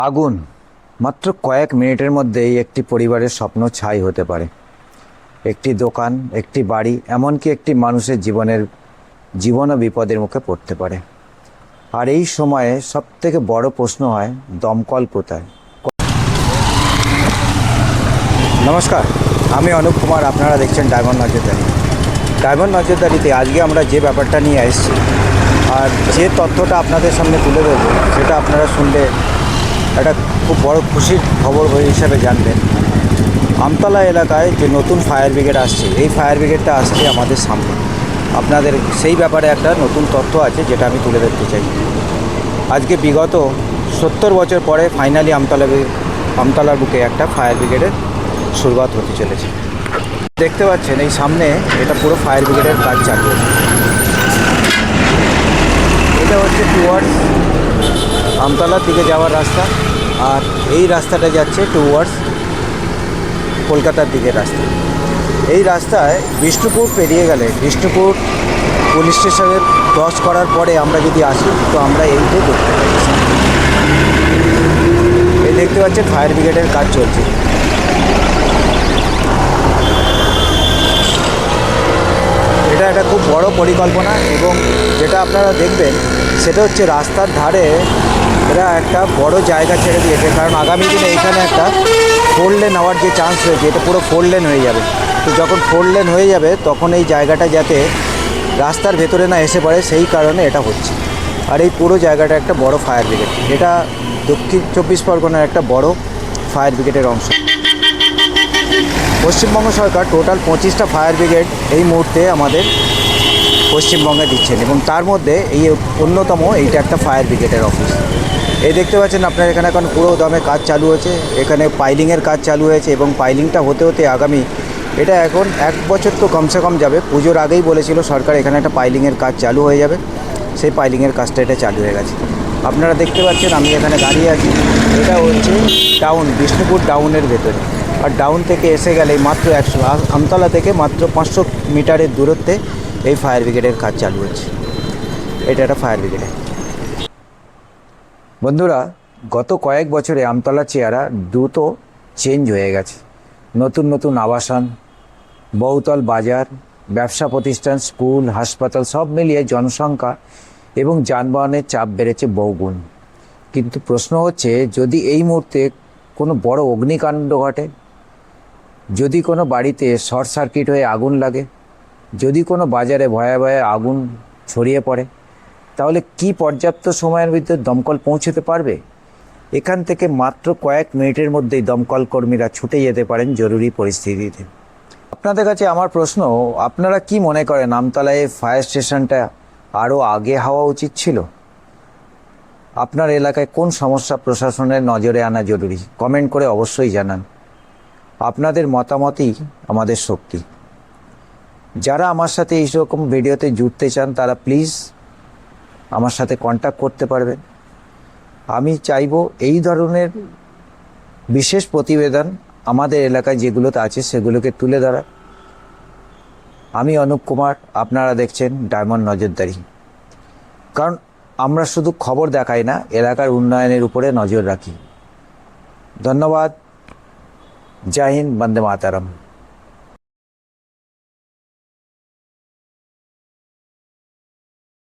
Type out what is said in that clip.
আগুন মাত্র কয়েক মিনিটের মধ্যেই একটি পরিবারের স্বপ্ন ছাই হতে পারে। একটি দোকান, একটি বাড়ি, এমনকি একটি মানুষের জীবনও বিপদের মুখে পড়তে পারে। আর এই সময়ে সবথেকে বড় প্রশ্ন হয়, দমকল কোথায়? নমস্কার, আমি অনুপ কুমার, আপনারা দেখছেন ডায়মন্ড নজরদারি। ডায়মন্ড নজরদারিতে আজকে আমরা যে ব্যাপারটা নিয়ে এসেছি আর যে তথ্যটা আপনাদের সামনে তুলে দেবো, সেটা আপনারা শুনলে একটা খুব বড় খুশির খবর হিসাবে জানবেন। আমতলা এলাকায় যে নতুন ফায়ার ব্রিগেড আসছে, এই ফায়ার ব্রিগেডটা আসছে আমাদের সামনে। আপনাদের সেই ব্যাপারে একটা নতুন তথ্য আছে, যেটা আমি তুলে ধরতে চাই। আজকে বিগত 70 বছর পরে ফাইনালি আমতলার বুকে একটা ফায়ার ব্রিগেডের শুরুয়াত হতে চলেছে। দেখতে পাচ্ছেন এই সামনে, এটা পুরো ফায়ার ব্রিগেডের কাজ চালু হচ্ছে। এটা হচ্ছে টুয়ার্ডস আমতলার দিকে যাওয়ার রাস্তা, আর এই রাস্তাটা যাচ্ছে টুয়ার্ডস কলকাতার দিকের রাস্তা। এই রাস্তায় বিষ্ণুপুর পেরিয়ে গেলে, বিষ্ণুপুর পুলিশ স্টেশনের ক্রস করার পরে আমরা যদি আসি, তো আমরা এইটা দেখতে পাই। এই দেখতে পাচ্ছেন ফায়ার ব্রিগেডের কাজ চলছে। এটা একটা খুব বড় পরিকল্পনা, এবং যেটা আপনারা দেখবেন সেটা হচ্ছে রাস্তার ধারে এরা একটা বড় জায়গা ছেড়ে দিয়েছে, কারণ আগামী দিনে এখানে একটা 4 লেন হওয়ার যে চান্স রয়েছে, এটা পুরো 4 লেন হয়ে যাবে। তো যখন 4 লেন হয়ে যাবে, তখন এই জায়গাটা যাতে রাস্তার ভেতরে না এসে পড়ে, সেই কারণে এটা হচ্ছে। আর এই পুরো জায়গাটা একটা বড় ফায়ার ব্রিগেড, এটা দক্ষিণ 24 পরগনার একটা বড় ফায়ার ব্রিগেডের অংশ। পশ্চিমবঙ্গ সরকার টোটাল 25টা ফায়ার ব্রিগেড এই মুহূর্তে আমাদের পশ্চিমবঙ্গে দিচ্ছেন, এবং তার মধ্যে এই অন্যতম এইটা একটা ফায়ার ব্রিগেডের অফিস। এই দেখতে পাচ্ছেন আপনার, এখানে এখন পুরো দমে কাজ চালু হয়েছে। এখানে পাইলিংয়ের কাজ চালু হয়েছে, এবং পাইলিংটা হতে হতে আগামী, এটা এখন 1 বছর তো কমসে কম যাবে। পুজোর আগেই বলেছিল সরকার এখানে একটা পাইলিংয়ের কাজ চালু হয়ে যাবে। সেই পাইলিংয়ের কাজটা এটা চালু হয়ে গেছে। আপনারা দেখতে পাচ্ছেন আমি এখানে দাঁড়িয়ে আছি। এটা হচ্ছে টাউন, বিষ্ণুপুর টাউনের ভেতরে। আর টাউন থেকে এসে গেলে মাত্র আমতলা থেকে মাত্র 500 মিটারের দূরত্বে এই ফায়ার ব্রিগেডের কাজ চালু হচ্ছে। এটা একটা ফায়ার ব্রিগেডে। বন্ধুরা, গত কয়েক বছরে আমতলা চেহারা দ্রুত চেঞ্জ হয়ে গেছে। নতুন নতুন আবাসন, বহুতল বাজার, ব্যবসা প্রতিষ্ঠান, স্কুল, হাসপাতাল, সব মিলিয়ে জনসংখ্যা এবং যানবাহনের চাপ বেড়েছে বহুগুণ। কিন্তু প্রশ্ন হচ্ছে, যদি এই মুহূর্তে কোনো বড় অগ্নিকাণ্ড ঘটে, যদি কোনো বাড়িতে শর্ট সার্কিট হয়ে আগুন লাগে, যদি কোনো বাজারে ভয়ে ভয়ে আগুন ছড়িয়ে পড়ে, তাহলে কি পর্যাপ্ত সময়ের ভিতরে দমকল পৌঁছতে পারবে? এখান থেকে মাত্র কয়েক মিনিটের মধ্যেই দমকল কর্মীরা ছুটে যেতে পারেন জরুরি পরিস্থিতিতে। আপনাদের কাছে আমার প্রশ্ন, আপনারা কি মনে করেন আমতলায় ফায়ার স্টেশনটা আরও আগে হওয়া উচিত ছিল? আপনার এলাকায় কোন সমস্যা প্রশাসনের নজরে আনা জরুরি? কমেন্ট করে অবশ্যই জানান। আপনাদের মতামতই আমাদের শক্তি। যারা আমার সাথে এইরকম ভিডিওতে জুড়তে চান, তারা প্লিজ আমার সাথে কন্ট্যাক্ট করতে পারবেন। আমি চাইব এই ধরনের বিশেষ প্রতিবেদন আমাদের এলাকায় যেগুলোতে আছে সেগুলোকে তুলে ধরা। আমি অনুপ কুমার, আপনারা দেখছেন ডায়মন্ড নজরদারি। কারণ আমরা শুধু খবর দেখাই না, এলাকার উন্নয়নের উপরে নজর রাখি। ধন্যবাদ। জয় হিন্দ, বন্দে মাতরম।